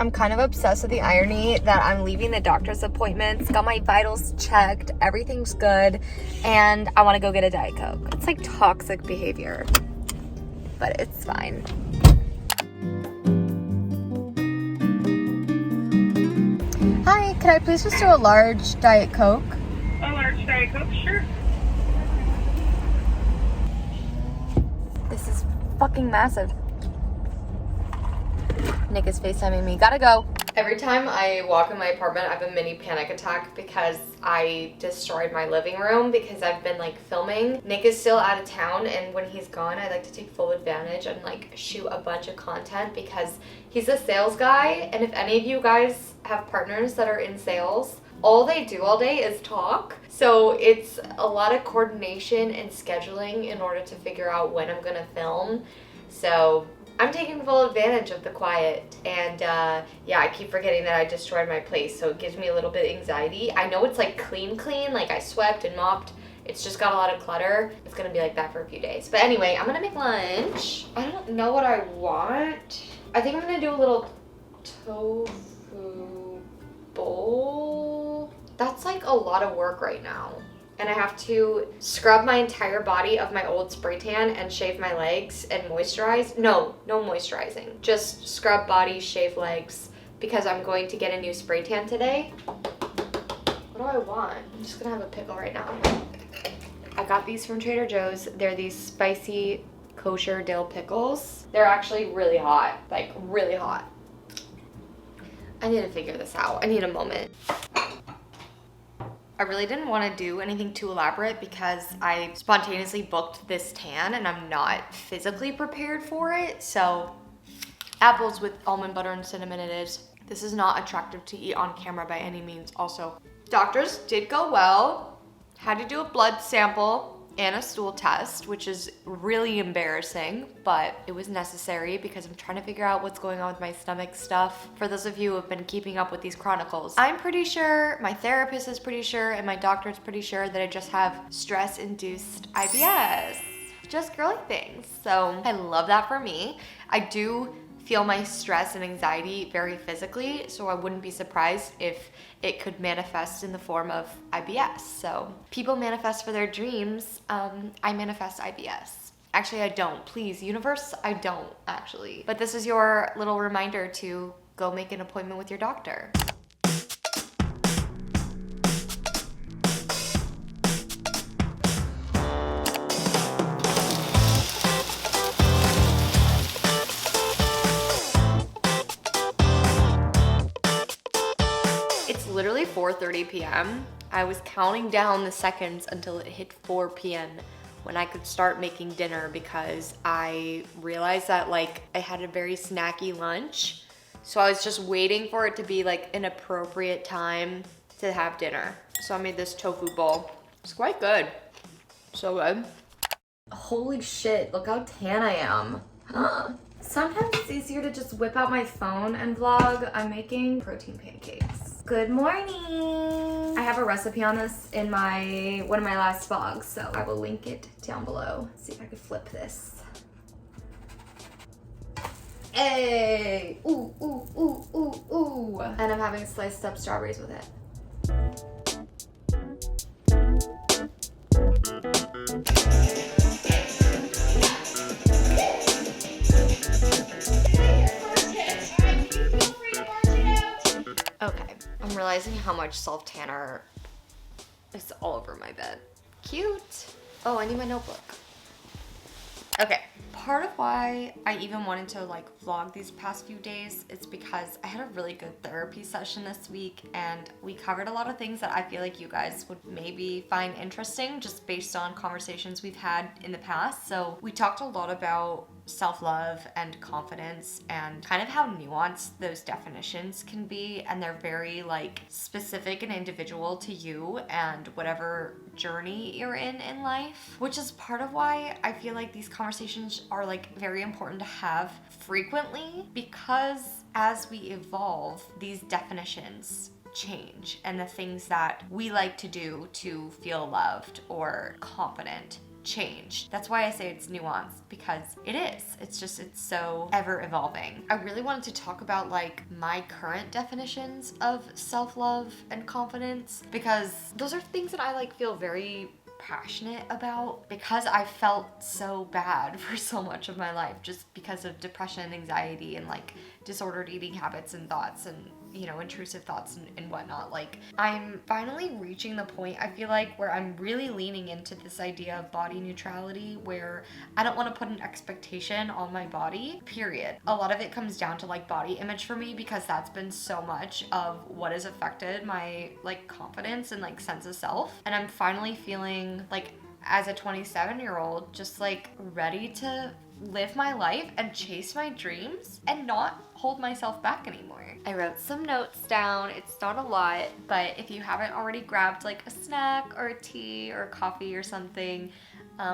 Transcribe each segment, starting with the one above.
I'm kind of obsessed with the irony that I'm leaving the doctor's appointments, got my vitals checked, everything's good, and I want to go get a Diet Coke. It's like toxic behavior, but it's fine. Hi, could I please just do a large Diet Coke? A large Diet Coke, sure. This is fucking massive. Nick is FaceTiming me. Gotta go. Every time I walk in my apartment, I have a mini panic attack because I destroyed my living room because I've been like filming. Nick is still out of town, and when he's gone, I like to take full advantage and like shoot a bunch of content because he's a sales guy. And if any of you guys have partners that are in sales, all they do all day is talk. So it's a lot of coordination and scheduling in order to figure out when I'm gonna film. So I'm taking full advantage of the quiet, and yeah, I keep forgetting that I destroyed my place, so it gives me a little bit of anxiety. I know it's like clean, like I swept and mopped. It's just got a lot of clutter. It's gonna be like that for a few days. But anyway, I'm gonna make lunch. I don't know what I want. I think I'm gonna do a little tofu bowl. That's like a lot of work right now. And I have to scrub my entire body of my old spray tan and shave my legs and moisturize. No moisturizing. Just scrub body, shave legs, because I'm going to get a new spray tan today. What do I want? I'm just gonna have a pickle right now. I got these from Trader Joe's. They're these spicy kosher dill pickles. They're actually really hot, like really hot. I need to figure this out. I need a moment. I really didn't want to do anything too elaborate because I spontaneously booked this tan and I'm not physically prepared for it. So apples with almond butter and cinnamon it is. This is not attractive to eat on camera by any means. Also, doctors did go well. Had to do a blood sample and a stool test, which is really embarrassing, but it was necessary because I'm trying to figure out what's going on with my stomach stuff. For those of you who have been keeping up with these chronicles, I'm pretty sure, my therapist is pretty sure, and my doctor is pretty sure that I just have stress-induced IBS. Just girly things. So I love that for me. I do feel my stress and anxiety very physically, so I wouldn't be surprised if it could manifest in the form of IBS. So people manifest for their dreams. I manifest IBS. Actually, I don't. Please, universe, I don't actually. But this is your little reminder to go make an appointment with your doctor. Literally 4:30 p.m. I was counting down the seconds until it hit 4 p.m. when I could start making dinner because I realized that like I had a very snacky lunch. So I was just waiting for it to be like an appropriate time to have dinner. So I made this tofu bowl. It's quite good. So good. Holy shit, look how tan I am. Sometimes it's easier to just whip out my phone and vlog. I'm making protein pancakes. Good morning. I have a recipe on this in one of my last vlogs, so I will link it down below. Let's see if I can flip this. Hey! Ooh, ooh, ooh, ooh, ooh. And I'm having sliced up strawberries with it. Okay, I'm realizing how much self-tanner is all over my bed. Cute. Oh, I need my notebook. Okay, part of why I even wanted to like vlog these past few days is because I had a really good therapy session this week and we covered a lot of things that I feel like you guys would maybe find interesting just based on conversations we've had in the past. So we talked a lot about self-love and confidence and kind of how nuanced those definitions can be, and they're very like specific and individual to you and whatever journey you're in life, which is part of why I feel like these conversations are like very important to have frequently, because as we evolve, these definitions change and the things that we like to do to feel loved or confident change. That's why I say it's nuanced, because it is. It's so ever evolving. I really wanted to talk about like my current definitions of self-love and confidence, because those are things that I like feel very passionate about, because I felt so bad for so much of my life just because of depression, anxiety, and like disordered eating habits and thoughts and, you know, intrusive thoughts and whatnot. Like, I'm finally reaching the point, I feel like, where I'm really leaning into this idea of body neutrality, where I don't want to put an expectation on my body, period. A lot of it comes down to like body image for me, because that's been so much of what has affected my like confidence and like sense of self. And I'm finally feeling like, as a 27-year-old, just like ready to live my life and chase my dreams and not hold myself back anymore. I wrote some notes down. It's not a lot, but if you haven't already grabbed like a snack or a tea or a coffee or something,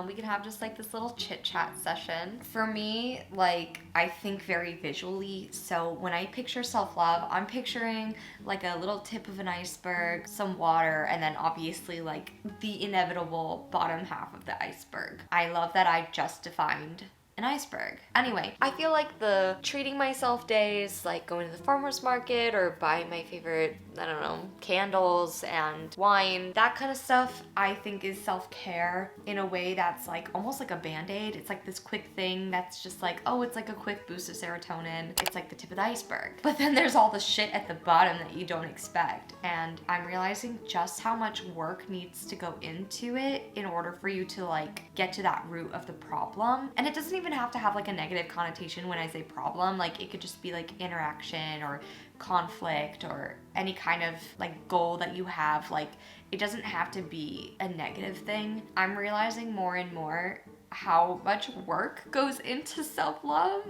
we can have just like this little chit chat session. For me, like, I think very visually. So when I picture self-love, I'm picturing like a little tip of an iceberg, some water, and then obviously like the inevitable bottom half of the iceberg. I love that I just defined an iceberg. Anyway, I feel like the treating myself days, like going to the farmer's market or buying my favorite, I don't know, candles and wine, that kind of stuff, I think is self-care in a way that's like almost like a band-aid. It's like this quick thing that's just like, oh, it's like a quick boost of serotonin. It's like the tip of the iceberg. But then there's all the shit at the bottom that you don't expect. And I'm realizing just how much work needs to go into it in order for you to like get to that root of the problem. And it doesn't even have to have like a negative connotation when I say problem. Like, it could just be like interaction or conflict or any kind of like goal that you have. Like, it doesn't have to be a negative thing. I'm realizing more and more how much work goes into self-love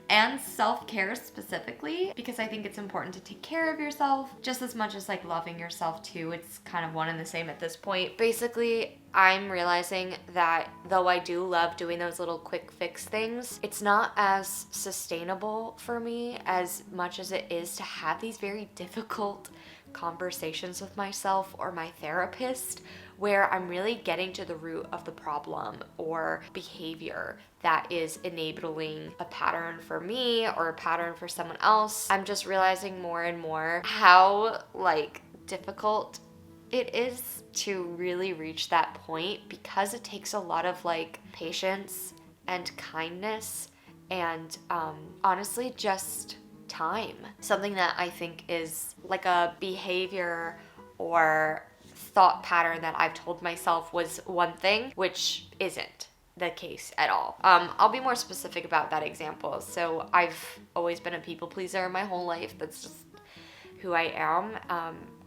and self-care specifically, because I think it's important to take care of yourself just as much as like loving yourself too. It's kind of one and the same at this point. Basically, I'm realizing that though I do love doing those little quick fix things, it's not as sustainable for me as much as it is to have these very difficult conversations with myself or my therapist, where I'm really getting to the root of the problem or behavior that is enabling a pattern for me or a pattern for someone else. I'm just realizing more and more how like difficult it is to really reach that point, because it takes a lot of like patience and kindness and honestly just time. Something that I think is like a behavior or thought pattern that I've told myself was one thing, which isn't the case at all. I'll be more specific about that example. So I've always been a people pleaser my whole life. That's just who I am.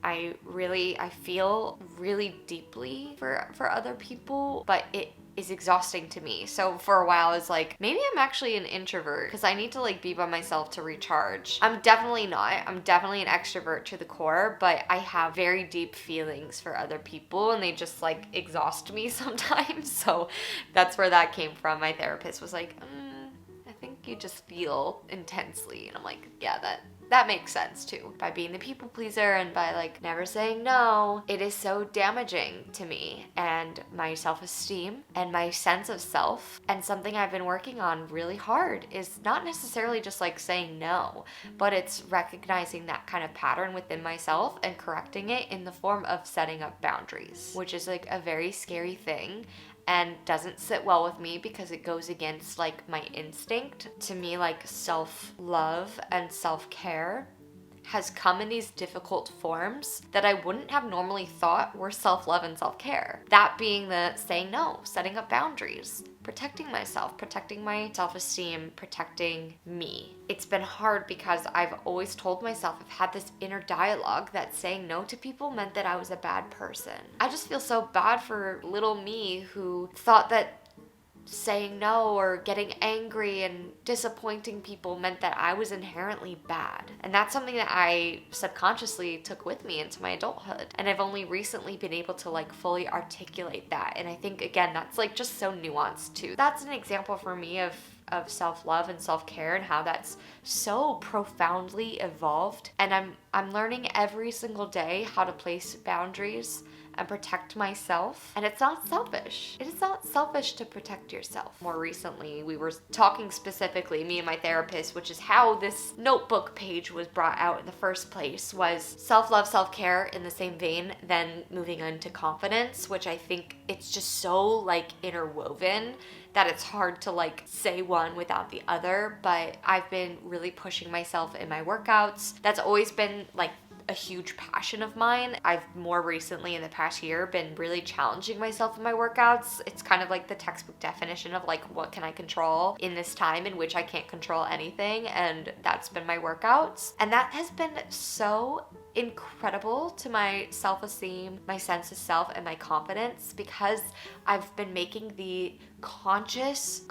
I feel really deeply for other people, but it is exhausting to me. So for a while I was like, maybe I'm actually an introvert because I need to like be by myself to recharge. I'm definitely not. I'm definitely an extrovert to the core, but I have very deep feelings for other people and they just like exhaust me sometimes. So that's where that came from. My therapist was like, I think you just feel intensely. And I'm like, yeah, that makes sense too. By being the people pleaser and by like never saying no, it is so damaging to me and my self-esteem and my sense of self. And something I've been working on really hard is not necessarily just like saying no, but it's recognizing that kind of pattern within myself and correcting it in the form of setting up boundaries, which is like a very scary thing and doesn't sit well with me because it goes against like my instinct. To me, like self-love and self-care has come in these difficult forms that I wouldn't have normally thought were self-love and self-care. That being the saying no, setting up boundaries, protecting myself, protecting my self-esteem, protecting me. It's been hard because I've always told myself, I've had this inner dialogue that saying no to people meant that I was a bad person. I just feel so bad for little me who thought that saying no or getting angry and disappointing people meant that I was inherently bad. And that's something that I subconsciously took with me into my adulthood. And I've only recently been able to like fully articulate that. And I think again, that's like just so nuanced too. That's an example for me of of self-love and self-care and how that's so profoundly evolved. And I'm learning every single day how to place boundaries and protect myself. And it's not selfish. It is not selfish to protect yourself. More recently, we were talking specifically, me and my therapist, which is how this notebook page was brought out in the first place, was self-love, self-care in the same vein, then moving into confidence, which I think it's just so like interwoven that it's hard to like say one without the other. But I've been really pushing myself in my workouts. That's always been like a huge passion of mine. I've more recently in the past year been really challenging myself in my workouts. It's kind of like the textbook definition of like, what can I control in this time in which I can't control anything? And that's been my workouts. And that has been so incredible to my self-esteem, my sense of self, and my confidence, because I've been making the conscious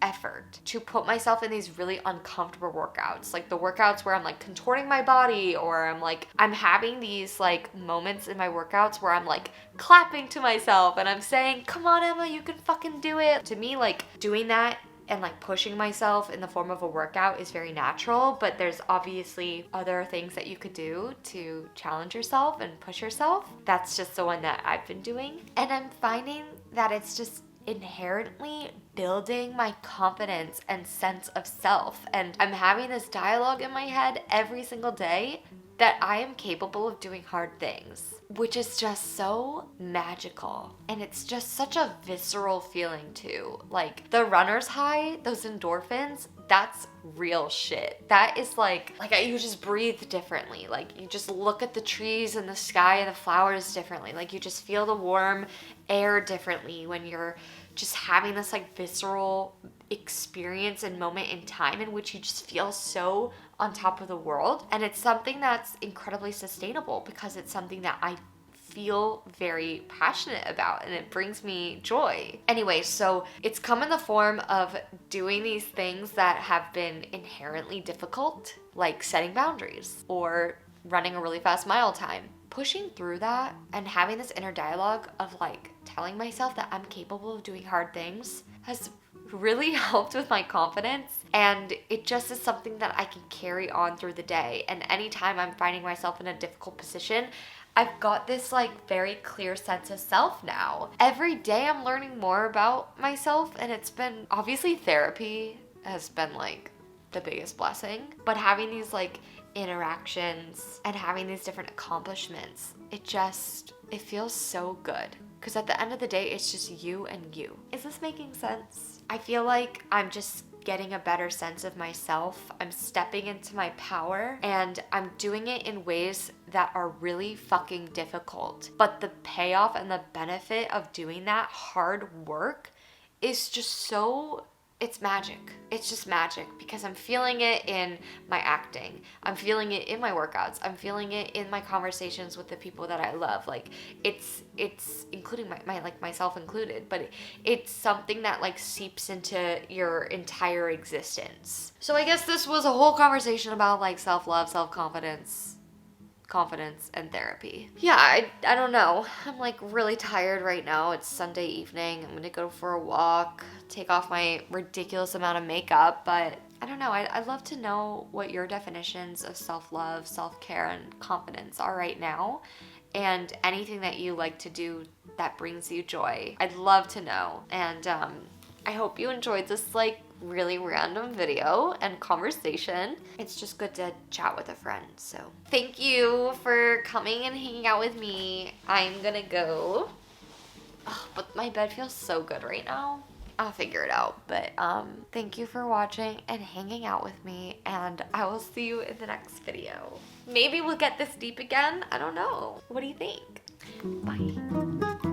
effort to put myself in these really uncomfortable workouts, like the workouts where I'm like contorting my body, or I'm having these like moments in my workouts where I'm like clapping to myself and I'm saying, come on Emma, you can fucking do it. To me, like doing that and like pushing myself in the form of a workout is very natural, but there's obviously other things that you could do to challenge yourself and push yourself. That's just the one that I've been doing. And I'm finding that it's just inherently building my confidence and sense of self. And I'm having this dialogue in my head every single day that I am capable of doing hard things, which is just so magical. And it's just such a visceral feeling too. Like the runner's high, those endorphins, that's real shit. That is like you just breathe differently. Like you just look at the trees and the sky and the flowers differently. Like you just feel the warm air differently when you're just having this like visceral experience and moment in time in which you just feel so on top of the world. And it's something that's incredibly sustainable because it's something that I feel very passionate about and it brings me joy. Anyway, so it's come in the form of doing these things that have been inherently difficult, like setting boundaries or running a really fast mile time. Pushing through that and having this inner dialogue of like telling myself that I'm capable of doing hard things has really helped with my confidence, and it just is something that I can carry on through the day. And anytime I'm finding myself in a difficult position, I've got this like very clear sense of self now. Every day I'm learning more about myself, and it's been obviously therapy has been like the biggest blessing, but having these like interactions and having these different accomplishments, it feels so good. Because at the end of the day, it's just you and you. Is this making sense? I feel like I'm just getting a better sense of myself. I'm stepping into my power and I'm doing it in ways that are really fucking difficult. But the payoff and the benefit of doing that hard work is just so... it's magic. It's just magic because I'm feeling it in my acting. I'm feeling it in my workouts. I'm feeling it in my conversations with the people that I love. Like it's including my like myself included, but it's something that like seeps into your entire existence. So I guess this was a whole conversation about like self-love, self-confidence, confidence, and therapy. Yeah, I don't know. I'm like really tired right now. It's Sunday evening. I'm gonna go for a walk, take off my ridiculous amount of makeup, but I don't know. I'd love to know what your definitions of self-love, self-care, and confidence are right now, and anything that you like to do that brings you joy. I'd love to know. And I hope you enjoyed this like really random video and conversation. It's just good to chat with a friend. So thank you for coming and hanging out with me. I'm gonna go. Oh, but my bed feels so good right now. I'll figure it out. But thank you for watching and hanging out with me, and I will see you in the next video. Maybe we'll get this deep again. I don't know. What do you think? Bye.